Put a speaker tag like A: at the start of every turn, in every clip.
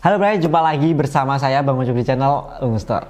A: Halo Bray, jumpa lagi bersama saya Bang Ucup di channel Ungu Store.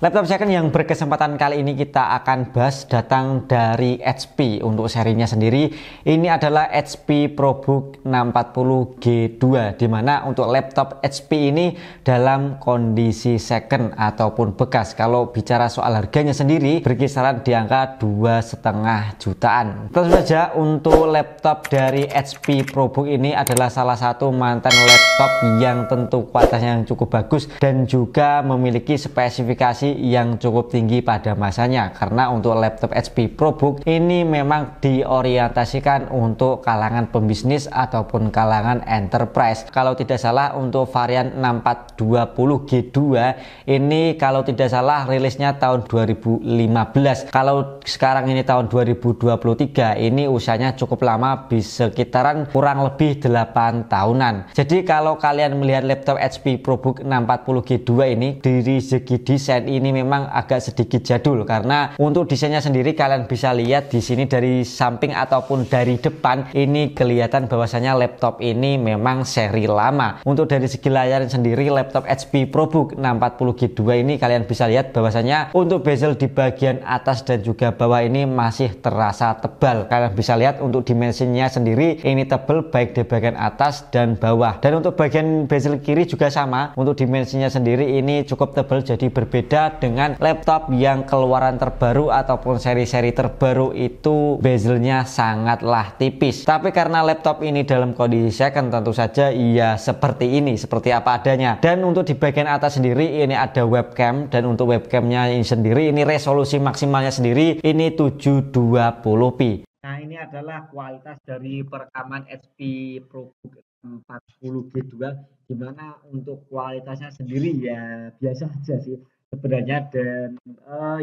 A: Laptop second yang berkesempatan kali ini kita akan bahas datang dari HP. Untuk serinya sendiri ini adalah HP ProBook 640 G2, dimana untuk laptop HP ini dalam kondisi second ataupun bekas. Kalau bicara soal harganya sendiri berkisaran di angka 2,5 jutaan. Tentu saja untuk laptop dari HP ProBook ini adalah salah satu mantan laptop yang tentu kualitasnya yang cukup bagus dan juga memiliki spesifikasi yang cukup tinggi pada masanya, karena untuk laptop HP ProBook ini memang diorientasikan untuk kalangan pembisnis ataupun kalangan enterprise. Kalau tidak salah untuk varian 6420 G2 ini kalau tidak salah rilisnya tahun 2015. Kalau sekarang ini tahun 2023, ini usianya cukup lama, bisa sekitaran kurang lebih 8 tahunan. Jadi kalau kalian melihat laptop HP ProBook 640 G2 ini dari segi desain ini memang agak sedikit jadul, karena untuk desainnya sendiri kalian bisa lihat di sini dari samping ataupun dari depan ini kelihatan bahwasanya laptop ini memang seri lama. Untuk dari segi layar sendiri laptop HP ProBook 640 G2 ini kalian bisa lihat bahwasanya untuk bezel di bagian atas dan juga bawah ini masih terasa tebal. Kalian bisa lihat untuk dimensinya sendiri ini tebal baik di bagian atas dan bawah. Dan untuk bagian bezel kiri juga sama, untuk dimensinya sendiri ini cukup tebal, jadi berbeda dengan laptop yang keluaran terbaru ataupun seri-seri terbaru itu bezelnya sangatlah tipis. Tapi karena laptop ini dalam kondisi second, tentu saja ia seperti ini, seperti apa adanya. Dan untuk di bagian atas sendiri ini ada webcam, dan untuk webcamnya ini sendiri ini resolusi maksimalnya sendiri ini 720p. Nah, ini adalah kualitas dari perekaman HP ProBook 640 G2, dimana untuk kualitasnya sendiri ya biasa aja sih sebenarnya, dan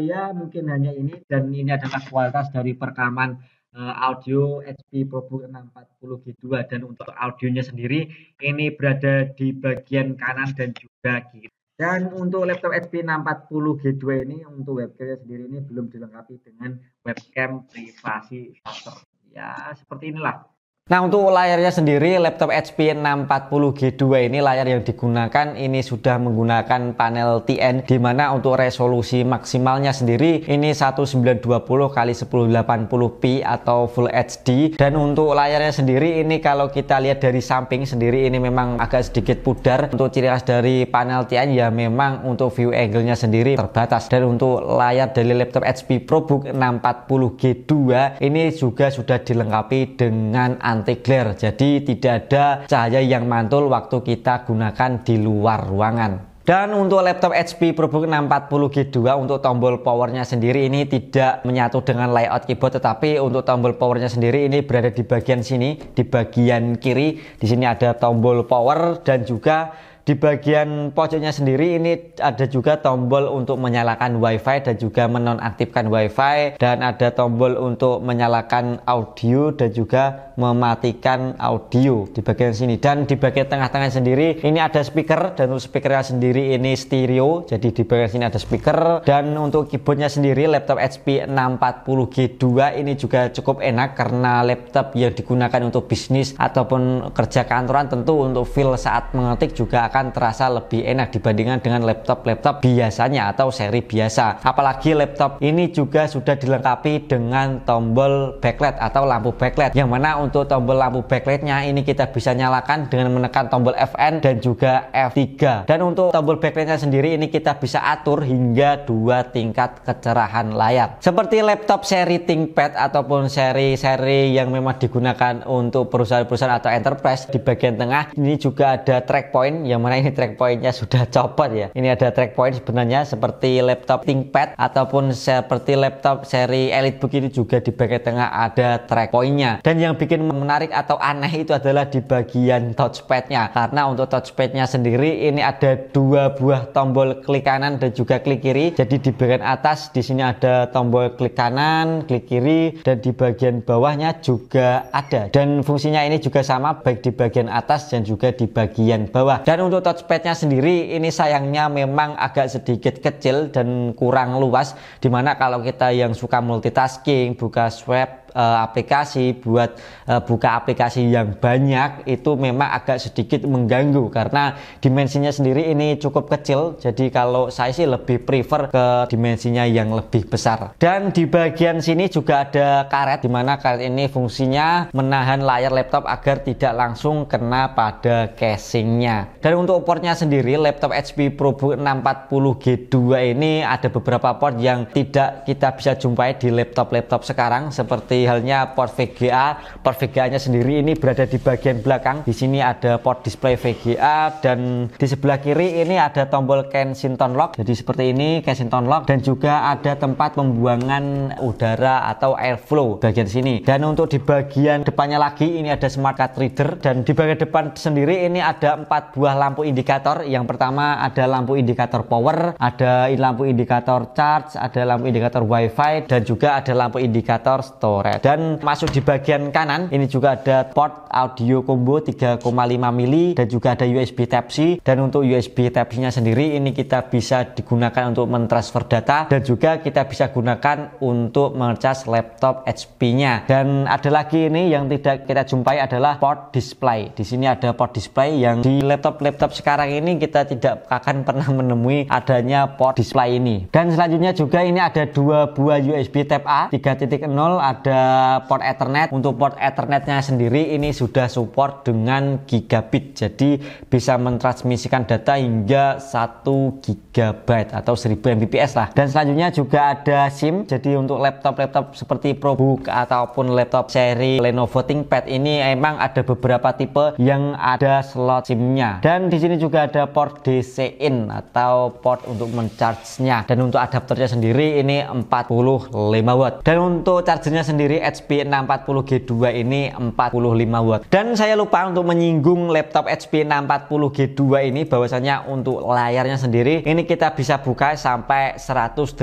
A: ya mungkin hanya ini. Dan ini adalah kualitas dari perekaman audio HP ProBook 640 G2, dan untuk audionya sendiri ini berada di bagian kanan dan juga kiri. Dan untuk laptop HP 640 G2 ini untuk webcamnya sendiri ini belum dilengkapi dengan webcam privasi shutter. Ya seperti inilah. Nah, untuk layarnya sendiri laptop HP 640 G2 ini layar yang digunakan ini sudah menggunakan panel TN, dimana untuk resolusi maksimalnya sendiri ini 1920 x 1080p atau Full HD. Dan untuk layarnya sendiri ini kalau kita lihat dari samping sendiri ini memang agak sedikit pudar. Untuk ciri khas dari panel TN ya memang untuk view angle-nya sendiri terbatas. Dan untuk layar dari laptop HP ProBook 640 G2 ini juga sudah dilengkapi dengan anti glare, jadi tidak ada cahaya yang mantul waktu kita gunakan di luar ruangan. Dan untuk laptop HP ProBook 640 G2 untuk tombol powernya sendiri ini tidak menyatu dengan layout keyboard, tetapi untuk tombol powernya sendiri ini berada di bagian sini, di bagian kiri. Di sini ada tombol power, dan juga di bagian pojoknya sendiri ini ada juga tombol untuk menyalakan WiFi dan juga menonaktifkan WiFi, dan ada tombol untuk menyalakan audio dan juga mematikan audio di bagian sini. Dan di bagian tengah-tengah sendiri ini ada speaker, dan untuk speakernya sendiri ini stereo, jadi di bagian sini ada speaker. Dan untuk keyboardnya sendiri laptop HP 640 G2 ini juga cukup enak, karena laptop yang digunakan untuk bisnis ataupun kerja kantoran, tentu untuk feel saat mengetik juga akan terasa lebih enak dibandingkan dengan laptop-laptop biasanya atau seri biasa. Apalagi laptop ini juga sudah dilengkapi dengan tombol backlight atau lampu backlight, yang mana untuk tombol lampu backlightnya ini kita bisa nyalakan dengan menekan tombol Fn dan juga F3. Dan untuk tombol backlightnya sendiri ini kita bisa atur hingga 2 tingkat kecerahan layar, seperti laptop seri ThinkPad ataupun seri-seri yang memang digunakan untuk perusahaan-perusahaan atau enterprise. Di bagian tengah ini juga ada track point, yang mana ini track pointnya sudah copot ya. Ini ada track point sebenarnya seperti laptop ThinkPad ataupun seperti laptop seri EliteBook ini juga di bagian tengah ada track pointnya. Dan yang bikin menarik atau aneh itu adalah di bagian touchpadnya, karena untuk touchpadnya sendiri ini ada 2 buah tombol klik kanan dan juga klik kiri. Jadi di bagian atas di sini ada tombol klik kanan, klik kiri, dan di bagian bawahnya juga ada. Dan fungsinya ini juga sama baik di bagian atas dan juga di bagian bawah. Dan untuk touchpadnya sendiri ini sayangnya memang agak sedikit kecil dan kurang luas, dimana kalau kita yang suka multitasking, buka swipe aplikasi, buka aplikasi yang banyak, itu memang agak sedikit mengganggu karena dimensinya sendiri ini cukup kecil. Jadi kalau saya sih lebih prefer ke dimensinya yang lebih besar. Dan di bagian sini juga ada karet, dimana karet ini fungsinya menahan layar laptop agar tidak langsung kena pada casingnya. Dan untuk portnya sendiri, laptop HP ProBook 640 G2 ini ada beberapa port yang tidak kita bisa jumpai di laptop-laptop sekarang, seperti halnya port VGA. Port VGA-nya sendiri ini berada di bagian belakang. Di sini ada port display VGA dan di sebelah kiri ini ada tombol Kensington Lock. Jadi seperti ini Kensington Lock, dan juga ada tempat pembuangan udara atau airflow bagian sini. Dan untuk di bagian depannya lagi ini ada smart card reader, dan di bagian depan sendiri ini ada 4 buah lampu indikator. Yang pertama ada lampu indikator power, ada lampu indikator charge, ada lampu indikator wifi, dan juga ada lampu indikator storage. Dan masuk di bagian kanan ini juga ada port audio combo 3,5 mili dan juga ada USB Type-C. Dan untuk USB Type-C nya sendiri ini kita bisa digunakan untuk mentransfer data, dan juga kita bisa gunakan untuk mengecas laptop HP-nya. Dan ada lagi ini yang tidak kita jumpai adalah port display. Di sini ada port display yang di laptop-laptop sekarang ini kita tidak akan pernah menemui adanya port display ini. Dan selanjutnya juga ini ada 2 buah USB Type A 3.0, ada port Ethernet. Untuk port Ethernetnya sendiri ini sudah support dengan gigabit, jadi bisa mentransmisikan data hingga 1 GB atau 1000 Mbps lah. Dan selanjutnya juga ada SIM. Jadi untuk laptop-laptop seperti ProBook ataupun laptop seri Lenovo ThinkPad ini emang ada beberapa tipe yang ada slot SIM-nya. Dan di sini juga ada port DC in atau port untuk mencharge-nya. Dan untuk adapternya sendiri ini 45 watt. Dan untuk chargernya sendiri HP 640 G2 ini 45 watt. Dan saya lupa untuk menyinggung laptop HP 640 G2 ini, bahwasanya untuk layarnya sendiri ini kita bisa buka sampai 180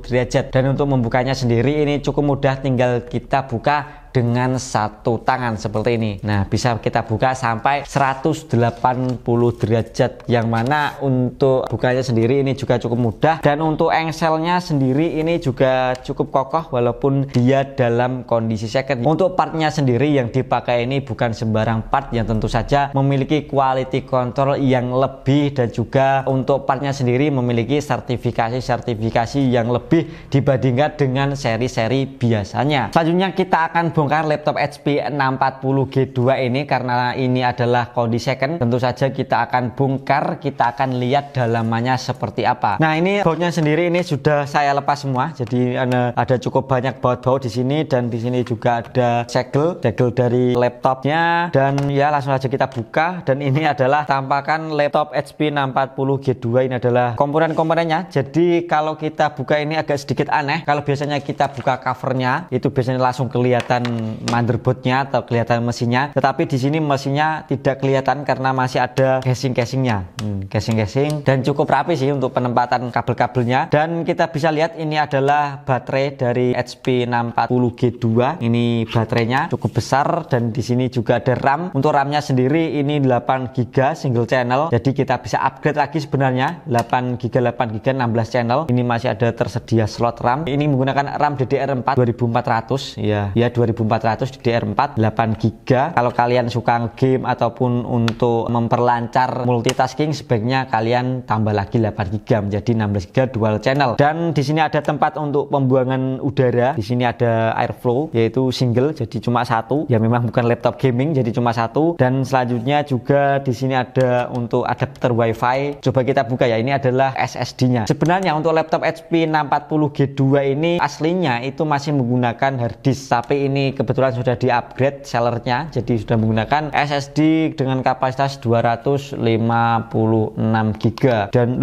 A: derajat. Dan untuk membukanya sendiri ini cukup mudah, tinggal kita buka dengan satu tangan seperti ini. Nah, bisa kita buka sampai 180 derajat, yang mana untuk bukanya sendiri ini juga cukup mudah. Dan untuk engselnya sendiri ini juga cukup kokoh walaupun dia dalam kondisi second. Untuk partnya sendiri yang dipakai ini bukan sembarang part, yang tentu saja memiliki quality control yang lebih, dan juga untuk partnya sendiri memiliki sertifikasi yang lebih dibandingkan dengan seri-seri biasanya. Selanjutnya kita akan bongkar laptop HP 640 G2 ini, karena ini adalah kondisi second. Tentu saja kita akan bongkar, kita akan lihat dalamannya seperti apa. Nah, ini bautnya sendiri ini sudah saya lepas semua, jadi ada cukup banyak baut-baut di sini, dan di sini juga ada segel dari laptopnya. Dan ya langsung saja kita buka, dan ini adalah tampakan laptop HP 640 G2. Ini adalah komponen-komponennya. Jadi kalau kita buka ini agak sedikit aneh. Kalau biasanya kita buka covernya itu biasanya langsung kelihatan motherboardnya atau kelihatan mesinnya, tetapi di sini mesinnya tidak kelihatan karena masih ada casing-casingnya, casing-casing, dan cukup rapi sih untuk penempatan kabel-kabelnya. Dan kita bisa lihat ini adalah baterai dari HP 640 G2. Ini baterainya cukup besar, dan di sini juga ada RAM. Untuk RAM-nya sendiri ini 8 GB single channel, jadi kita bisa upgrade lagi sebenarnya 8 GB 16 channel. Ini masih ada tersedia slot RAM. Ini menggunakan RAM DDR4 2400 ya 2400 DDR4 8 GB. Kalau kalian suka game ataupun untuk memperlancar multitasking, sebaiknya kalian tambah lagi 8 GB menjadi 16 GB dual channel. Dan di sini ada tempat untuk pembuangan udara. Di sini ada airflow, yaitu single, jadi cuma satu. Ya memang bukan laptop gaming, jadi cuma satu. Dan selanjutnya juga di sini ada untuk adapter wifi. Coba kita buka ya, ini adalah SSD-nya. Sebenarnya untuk laptop HP 640 G2 ini aslinya itu masih menggunakan hard disk, tapi ini kebetulan sudah di-upgrade sellernya, jadi sudah menggunakan SSD dengan kapasitas 256 GB. Dan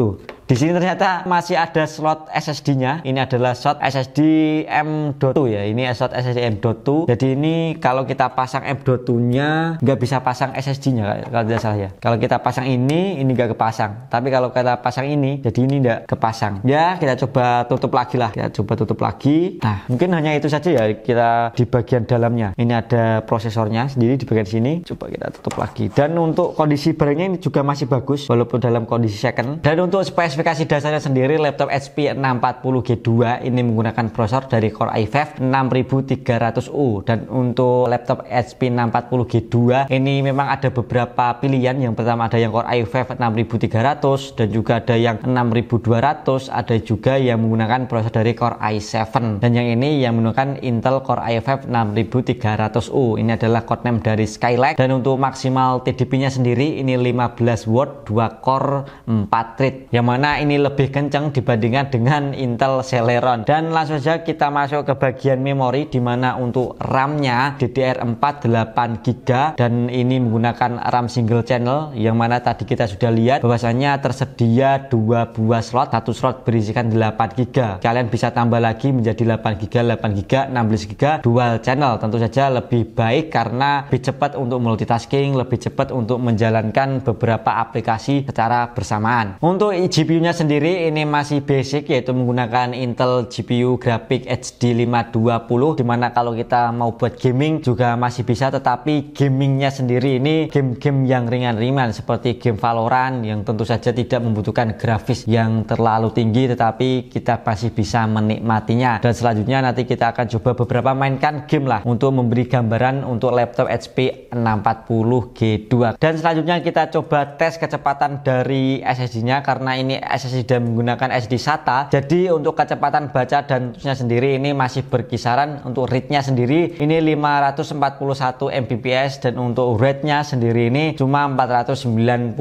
A: di sini ternyata masih ada slot SSD-nya. Ini adalah slot SSD M.2 ya. Ini slot SSD M.2. Jadi ini kalau kita pasang M.2-nya nggak bisa pasang SSD-nya kalau tidak salah ya. Kalau kita pasang ini nggak kepasang. Tapi kalau kita pasang ini, jadi ini nggak kepasang. Ya, kita coba tutup lagi lah. Kita coba tutup lagi. Nah, mungkin hanya itu saja ya. Kita di bagian bagian dalamnya. Ini ada prosesornya sendiri di bagian sini. Coba kita tutup lagi. Dan untuk kondisi barangnya ini juga masih bagus walaupun dalam kondisi second. Dan untuk spesifikasi dasarnya sendiri, laptop HP 640G2 ini menggunakan prosesor dari Core i5 6300U. Dan untuk laptop HP 640G2 ini memang ada beberapa pilihan. Yang pertama ada yang Core i5 6300 dan juga ada yang 6200, ada juga yang menggunakan prosesor dari Core i7. Dan yang ini yang menggunakan Intel Core i5 6300U. Ini adalah codename dari Skylake. Dan untuk maksimal TDP-nya sendiri ini 15 watt 2 core 4 thread, yang mana ini lebih kencang dibandingkan dengan Intel Celeron. Dan langsung saja kita masuk ke bagian memori, dimana untuk RAM-nya DDR4 8GB dan ini menggunakan RAM single channel, yang mana tadi kita sudah lihat bahwasannya tersedia 2 buah slot, satu slot berisikan 8GB. Kalian bisa tambah lagi menjadi 8GB, 8GB, 16GB dual channel. Tentu saja lebih baik karena lebih cepat untuk multitasking, lebih cepat untuk menjalankan beberapa aplikasi secara bersamaan. Untuk GPU-nya sendiri ini masih basic, yaitu menggunakan Intel GPU Graphics HD 520, dimana kalau kita mau buat gaming juga masih bisa, tetapi gamingnya sendiri ini game-game yang ringan-ringan seperti game Valorant yang tentu saja tidak membutuhkan grafis yang terlalu tinggi, tetapi kita masih bisa menikmatinya. Dan selanjutnya nanti kita akan coba beberapa mainkan game lah untuk memberi gambaran untuk laptop HP 640G2. Dan selanjutnya kita coba tes kecepatan dari SSD-nya, karena ini SSD dan menggunakan SSD SATA. Jadi untuk kecepatan baca dan tulisnya sendiri ini masih berkisaran. Untuk read-nya sendiri ini 541 Mbps dan untuk write-nya sendiri ini cuma 496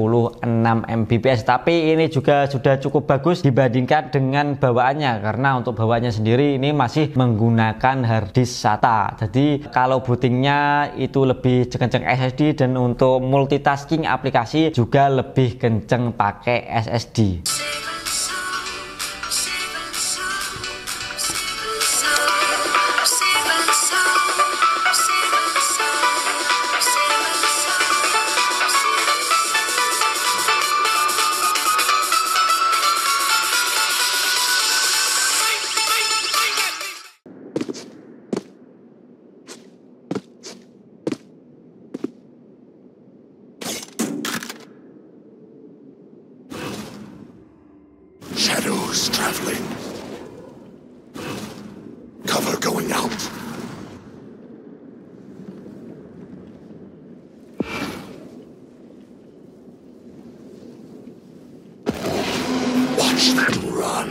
A: Mbps. Tapi ini juga sudah cukup bagus dibandingkan dengan bawaannya, karena untuk bawaannya sendiri ini masih menggunakan harddisk SATA. Jadi kalau bootingnya itu lebih kenceng SSD, dan untuk multitasking aplikasi juga lebih kenceng pakai SSD.
B: Shadows traveling. Cover going out. Watch them run.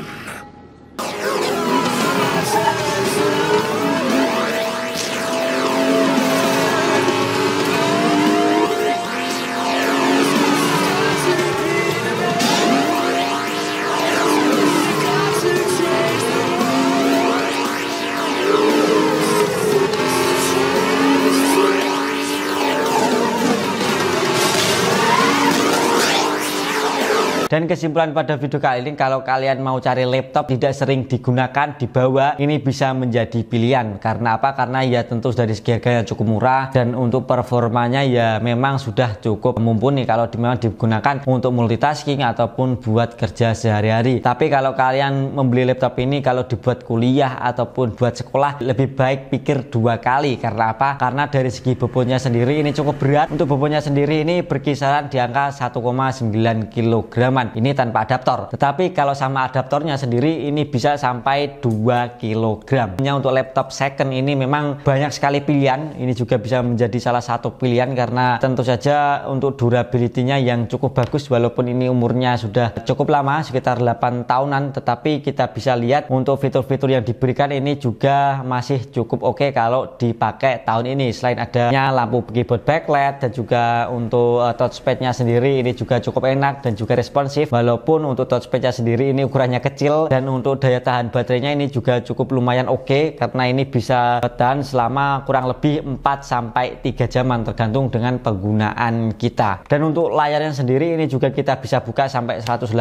A: Dan kesimpulan pada video kali ini, kalau kalian mau cari laptop tidak sering digunakan, dibawa, ini bisa menjadi pilihan. Karena apa? Karena ya tentu dari segi harganya cukup murah, dan untuk performanya ya memang sudah cukup mumpuni kalau memang digunakan untuk multitasking ataupun buat kerja sehari-hari. Tapi kalau kalian membeli laptop ini kalau dibuat kuliah ataupun buat sekolah, lebih baik pikir 2 kali. Karena apa? Karena dari segi bobotnya sendiri ini cukup berat. Untuk bobotnya sendiri ini berkisaran di angka 1,9 kg. Ini tanpa adaptor. Tetapi kalau sama adaptornya sendiri ini bisa sampai 2 kg. Untuk laptop second ini memang banyak sekali pilihan. Ini juga bisa menjadi salah satu pilihan karena tentu saja untuk durability-nya yang cukup bagus, walaupun ini umurnya sudah cukup lama, sekitar 8 tahunan, tetapi kita bisa lihat untuk fitur-fitur yang diberikan ini juga masih cukup oke kalau dipakai tahun ini. Selain adanya lampu keyboard backlight dan juga untuk touchpad-nya sendiri ini juga cukup enak dan juga responsif. Walaupun untuk touchpad-nya sendiri ini ukurannya kecil, dan untuk daya tahan baterainya ini juga cukup lumayan oke, karena ini bisa bertahan selama kurang lebih 4-3 jaman tergantung dengan penggunaan kita. Dan untuk layarnya sendiri ini juga kita bisa buka sampai 180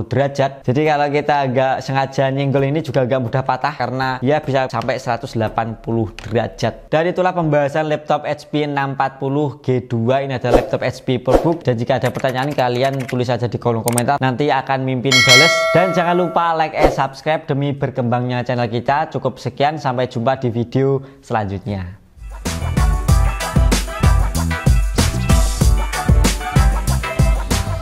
A: derajat. Jadi kalau kita agak sengaja nyenggol ini juga agak mudah patah karena ya bisa sampai 180 derajat. Dan itulah pembahasan laptop HP 640G2. Ini adalah laptop HP ProBook, dan jika ada pertanyaan kalian tulis saja di kolom komentar, nanti akan mimpin bales. Dan jangan lupa like subscribe demi berkembangnya channel kita. Cukup sekian, sampai jumpa di video selanjutnya.